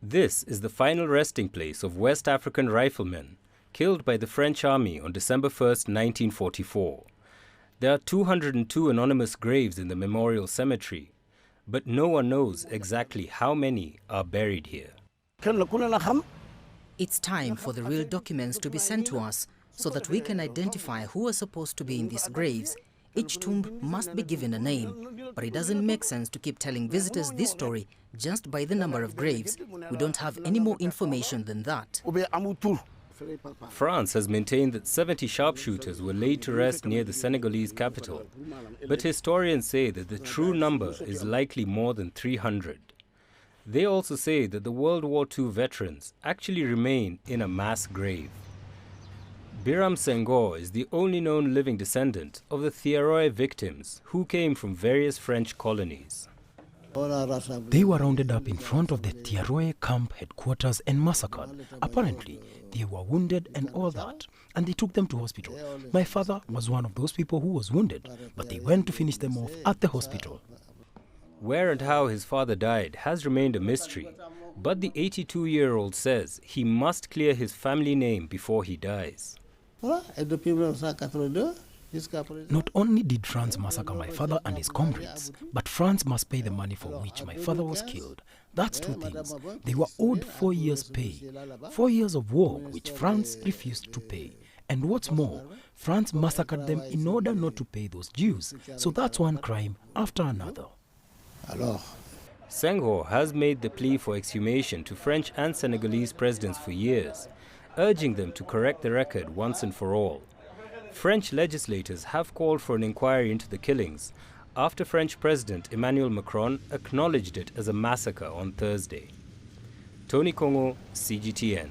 This is the final resting place of West African riflemen killed by the French army on December 1, 1944. There are 202 anonymous graves in the memorial cemetery, but no one knows exactly how many are buried here. It's time for the real documents to be sent to us so that we can identify who are supposed to be in these graves. Each tomb must be given a name, but it doesn't make sense to keep telling visitors this story just by the number of graves. We don't have any more information than that. France has maintained that 70 sharpshooters were laid to rest near the Senegalese capital, but historians say that the true number is likely more than 300. They also say that the World War II veterans actually remain in a mass grave. Biram Senghor is the only known living descendant of the Thiaroye victims who came from various French colonies. They were rounded up in front of the Thiaroye camp headquarters and massacred. Apparently, they were wounded and all that, and they took them to hospital. My father was one of those people who was wounded, but they went to finish them off at the hospital. Where and how his father died has remained a mystery, but the 82-year-old says he must clear his family name before he dies. Not only did France massacre my father and his comrades, but France must pay the money for which my father was killed. That's two things. They were owed 4 years' pay. 4 years of war, which France refused to pay. And what's more, France massacred them in order not to pay those dues. So that's one crime after another. Senghor has made the plea for exhumation to French and Senegalese presidents for years, urging them to correct the record once and for all. French legislators have called for an inquiry into the killings after French President Emmanuel Macron acknowledged it as a massacre on Thursday. Tony Kongo, CGTN.